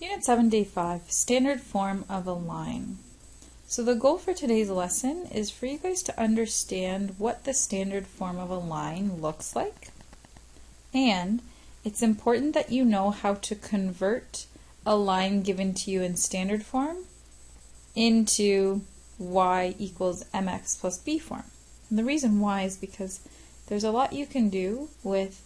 Unit 7, Day 5, Standard Form of a Line. So the goal for today's lesson is for you guys to understand what the standard form of a line looks like. And it's important that you know how to convert a line given to you in standard form into y equals mx plus b form. And the reason why is because there's a lot you can do with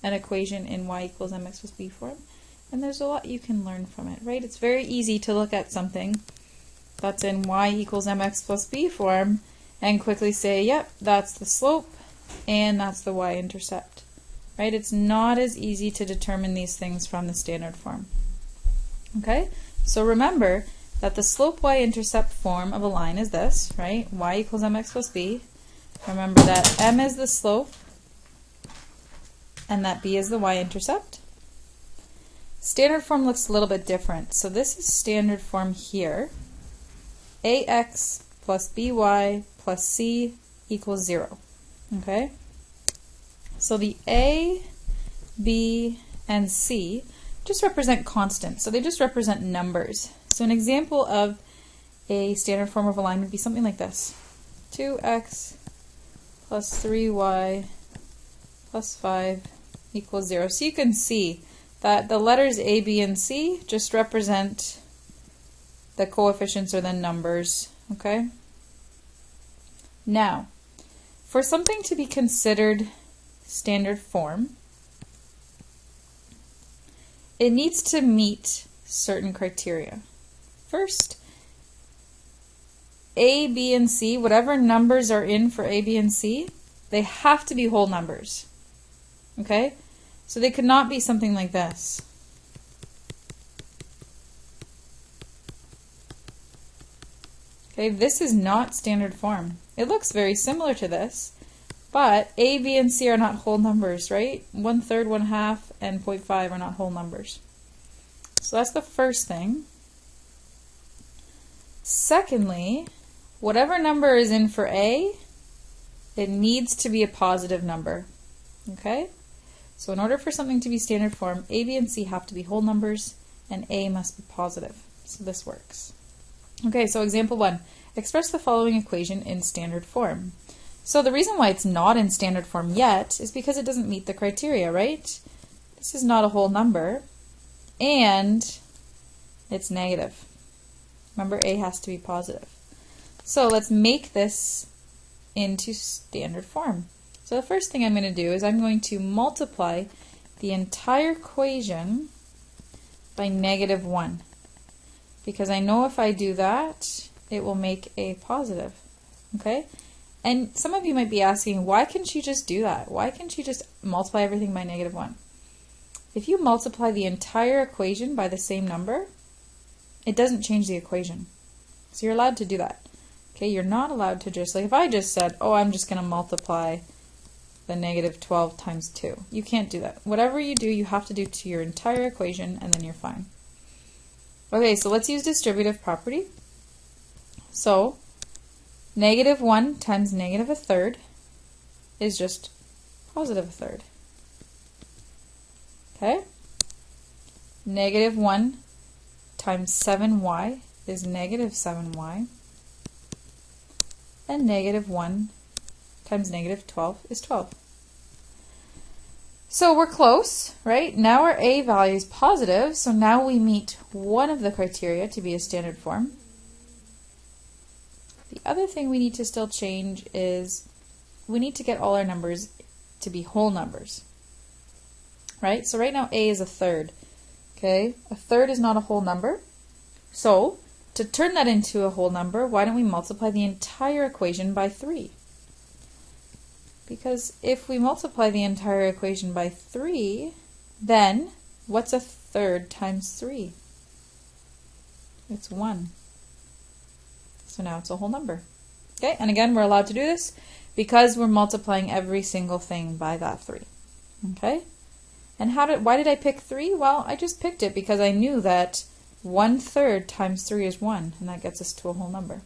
an equation in y equals mx plus b form. And there's a lot you can learn from it, right? It's very easy to look at something that's in y equals mx plus b form and quickly say, yep, that's the slope and that's the y-intercept, right? It's not as easy to determine these things from the standard form. Okay, so remember that the slope y-intercept form of a line is this, right? Y equals mx plus b. Remember that m is the slope and that b is the y-intercept. Standard form looks a little bit different. So this is standard form here. ax plus by plus c equals 0. Okay? So the a, b, and c just represent constants. So they just represent numbers. So an example of a standard form of a line would be something like this. 2x plus 3y plus 5 equals 0. So you can see that the letters A, B, and C just represent the coefficients or the numbers, okay? Now, for something to be considered standard form, it needs to meet certain criteria. First, A, B, and C, whatever numbers are in for A, B, and C, they have to be whole numbers, okay? So they could not be something like this. Okay, this is not standard form. It looks very similar to this, but A, B, and C are not whole numbers, right? 1/3, 1/2, and 0.5 are not whole numbers. So that's the first thing. Secondly, whatever number is in for A, it needs to be a positive number, okay? So in order for something to be standard form, A, B, and C have to be whole numbers, and A must be positive. So this works. Okay, so example 1. Express the following equation in standard form. So the reason why it's not in standard form yet is because it doesn't meet the criteria, right? This is not a whole number, and it's negative. Remember, A has to be positive. So let's make this into standard form. So the first thing I'm going to do is I'm going to multiply the entire equation by -1. Because I know if I do that, it will make A positive. Okay? And some of you might be asking, why can't she just do that? Why can't she just multiply everything by -1? If you multiply the entire equation by the same number, it doesn't change the equation. So you're allowed to do that. Okay? You're not allowed to just, like if I just said, oh, I'm just going to multiply the -12 times 2. You can't do that. Whatever you do, you have to do to your entire equation, and then you're fine. Okay, so let's use distributive property. So, -1 times -1/3 is just +1/3. Okay? -1 times 7y is -7y. And -1 times -12 is 12. So we're close, right? Now our A value is positive, so now we meet one of the criteria to be a standard form. The other thing we need to still change is we need to get all our numbers to be whole numbers, right? So right now A is 1/3, okay? 1/3 is not a whole number, so to turn that into a whole number, why don't we multiply the entire equation by 3? Because if we multiply the entire equation by 3, then what's 1/3 times 3? It's 1. So now it's a whole number. Okay, and again, we're allowed to do this because we're multiplying every single thing by that 3. Okay? And why did I pick 3? Well, I just picked it because I knew that 1/3 times 3 is 1, and that gets us to a whole number.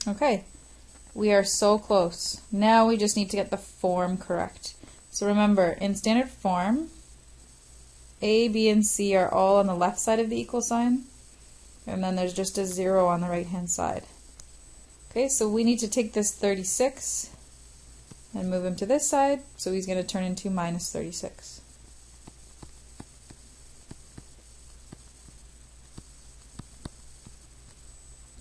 Okay, we are so close. Now we just need to get the form correct. So remember, in standard form, A, B, and C are all on the left side of the equal sign, and then there's just a 0 on the right-hand side. Okay, so we need to take this 36 and move him to this side, so he's going to turn into minus 36.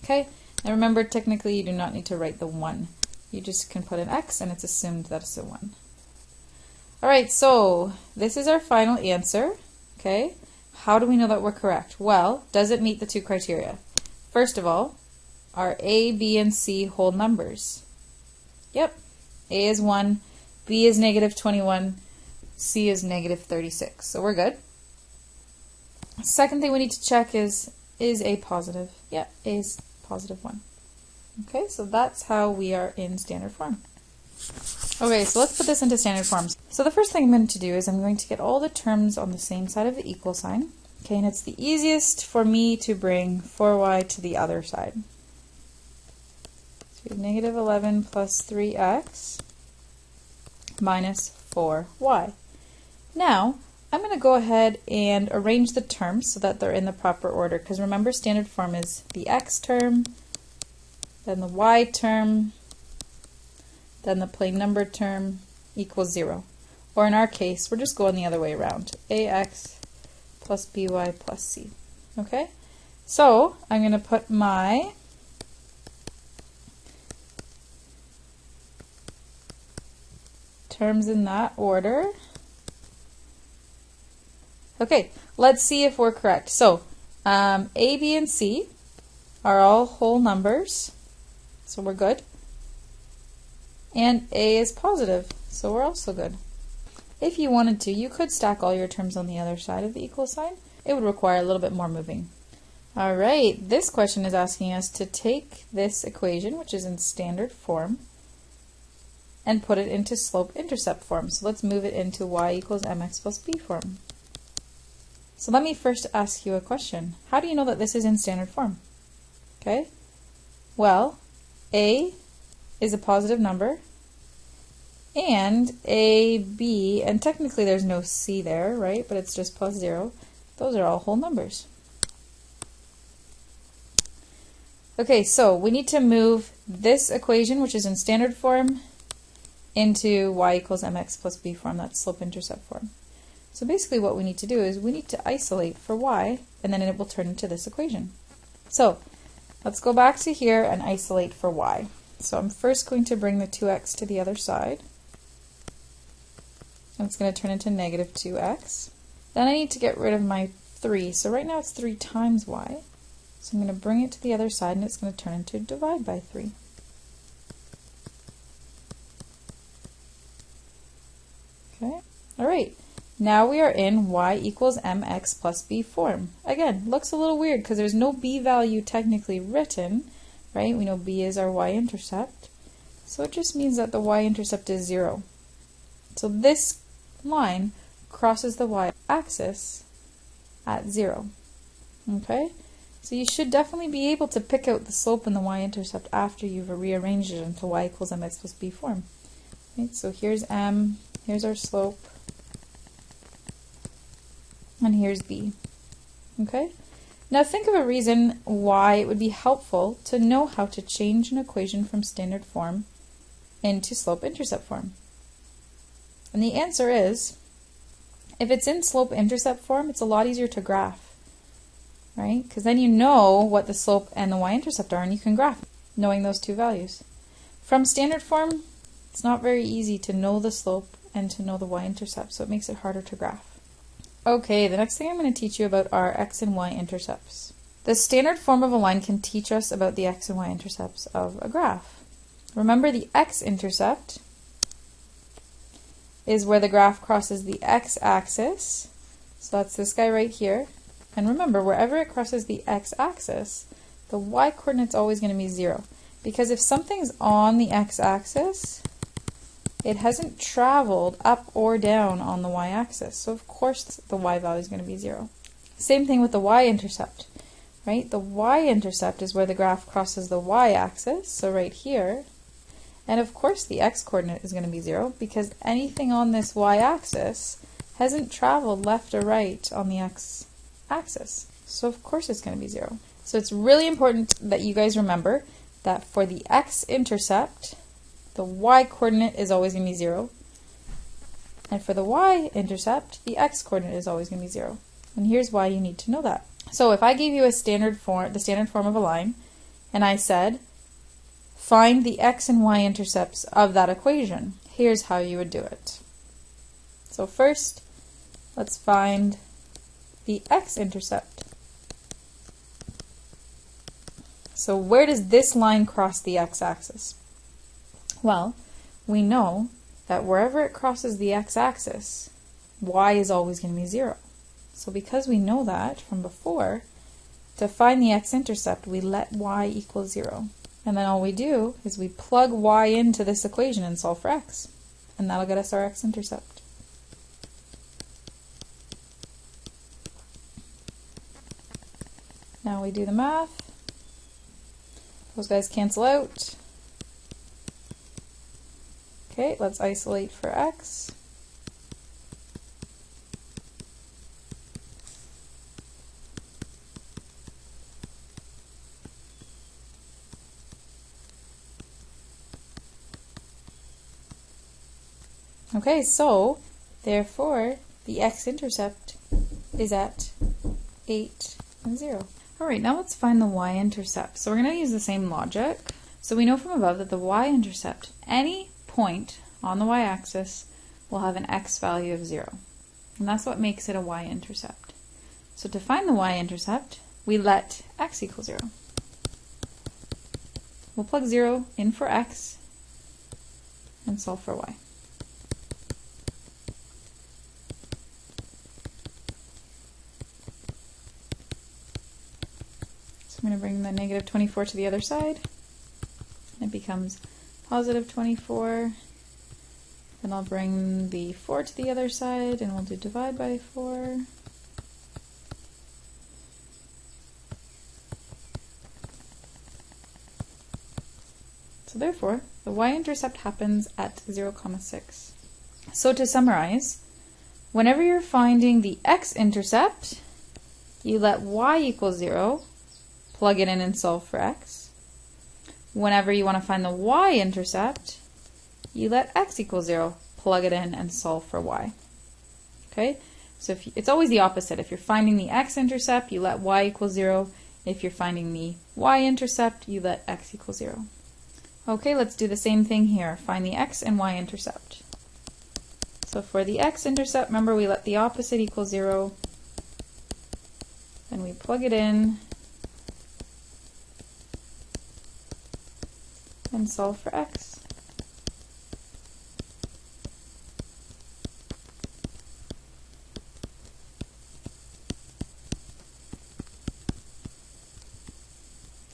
Okay, and remember, technically you do not need to write the 1. You just can put an X and it's assumed that it's a 1. Alright, so this is our final answer. Okay, how do we know that we're correct? Well, does it meet the 2 criteria? First of all, are A, B, and C whole numbers? Yep, A is 1, B is negative 21, C is negative 36. So we're good. Second thing we need to check is A positive? Yeah, A is positive 1. Okay, so that's how we are in standard form. Okay, so let's put this into standard forms. So the first thing I'm going to do is I'm going to get all the terms on the same side of the equal sign. Okay, and it's the easiest for me to bring 4y to the other side. So we have negative 11 plus 3x minus 4y. Now, I'm going to go ahead and arrange the terms so that they're in the proper order, because remember, standard form is the x term, then the y term, then the plain number term equals 0. Or in our case, we're just going the other way around. ax plus by plus c. Okay? So, I'm going to put my terms in that order. Okay, let's see if we're correct. So, A, B, and C are all whole numbers, so we're good. And A is positive, so we're also good. If you wanted to, you could stack all your terms on the other side of the equal sign. It would require a little bit more moving. Alright, this question is asking us to take this equation, which is in standard form, and put it into slope-intercept form. So let's move it into y equals mx plus b form. So let me first ask you a question. How do you know that this is in standard form? Okay, well, A is a positive number, and A, B, and technically there's no C there, right? But it's just plus 0. Those are all whole numbers. Okay, so we need to move this equation, which is in standard form, into y equals mx plus b form. That's slope-intercept form. So basically what we need to do is we need to isolate for y, and then it will turn into this equation. So let's go back to here and isolate for y. So I'm first going to bring the 2x to the other side. And it's going to turn into negative 2x. Then I need to get rid of my 3. So right now it's 3 times y. So I'm going to bring it to the other side, and it's going to turn into divide by 3. Okay, alright. Now we are in y equals mx plus b form. Again, looks a little weird because there's no b value technically written, right? We know b is our y-intercept. So it just means that the y-intercept is 0. So this line crosses the y-axis at 0. Okay? So you should definitely be able to pick out the slope and the y-intercept after you've rearranged it into y equals mx plus b form. Right? So here's m, here's our slope, and here's b. Okay? Now think of a reason why it would be helpful to know how to change an equation from standard form into slope-intercept form. And the answer is, if it's in slope-intercept form, it's a lot easier to graph, right? Because then you know what the slope and the y-intercept are, and you can graph knowing those two values. From standard form, it's not very easy to know the slope and to know the y-intercept, so it makes it harder to graph. Okay, the next thing I'm going to teach you about are x and y intercepts. The standard form of a line can teach us about the x and y intercepts of a graph. Remember, the x-intercept is where the graph crosses the x-axis, so that's this guy right here. And remember, wherever it crosses the x-axis, the y-coordinate's always going to be 0. Because if something's on the x-axis, it hasn't traveled up or down on the y-axis, so of course the y value is going to be 0. Same thing with the y-intercept. right? The y-intercept is where the graph crosses the y-axis, so right here. And of course the x-coordinate is going to be 0 because anything on this y-axis hasn't traveled left or right on the x-axis. So of course it's going to be 0. So it's really important that you guys remember that for the x-intercept, the y-coordinate is always going to be 0. And for the y-intercept, the x-coordinate is always going to be 0. And here's why you need to know that. So if I gave you a standard form, the standard form of a line, and I said, find the x and y-intercepts of that equation, here's how you would do it. So first, let's find the x-intercept. So where does this line cross the x-axis? Well, we know that wherever it crosses the x-axis, y is always going to be 0. So because we know that from before, to find the x-intercept, we let y equal 0. And then all we do is we plug y into this equation and solve for x. And that'll get us our x-intercept. Now we do the math. Those guys cancel out. Okay, let's isolate for x. Okay, so therefore the x-intercept is at 8 and 0. Alright, now let's find the y-intercept. So we're going to use the same logic. So we know from above that the y-intercept, any point on the y-axis, will have an x value of 0. And that's what makes it a y-intercept. So to find the y-intercept, we let x equal 0. We'll plug 0 in for x and solve for y. I'm going to bring the negative 24 to the other side. It becomes positive 24. Then I'll bring the 4 to the other side and we'll do divide by 4. So therefore, the y-intercept happens at 0, 6. So to summarize, whenever you're finding the x-intercept, you let y equal 0, plug it in and solve for x. Whenever you want to find the y-intercept, you let x equal 0, plug it in and solve for y. Okay? So it's always the opposite. If you're finding the x-intercept, you let y equal 0. If you're finding the y-intercept, you let x equal 0. Okay, let's do the same thing here. Find the x and y-intercept. So for the x-intercept, remember we let the opposite equal 0. Then we plug it in and solve for x.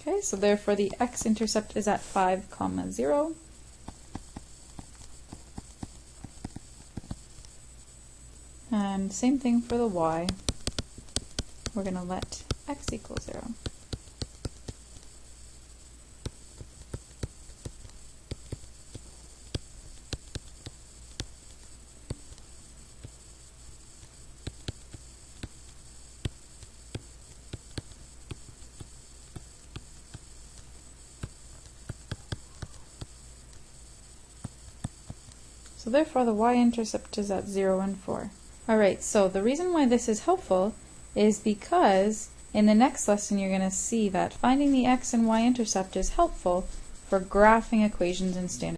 Okay, so therefore the x-intercept is at 5, 0. And same thing for the y. We're going to let x equal 0. So therefore the y-intercept is at 0 and 4. Alright, so the reason why this is helpful is because in the next lesson you're going to see that finding the x and y-intercept is helpful for graphing equations in standard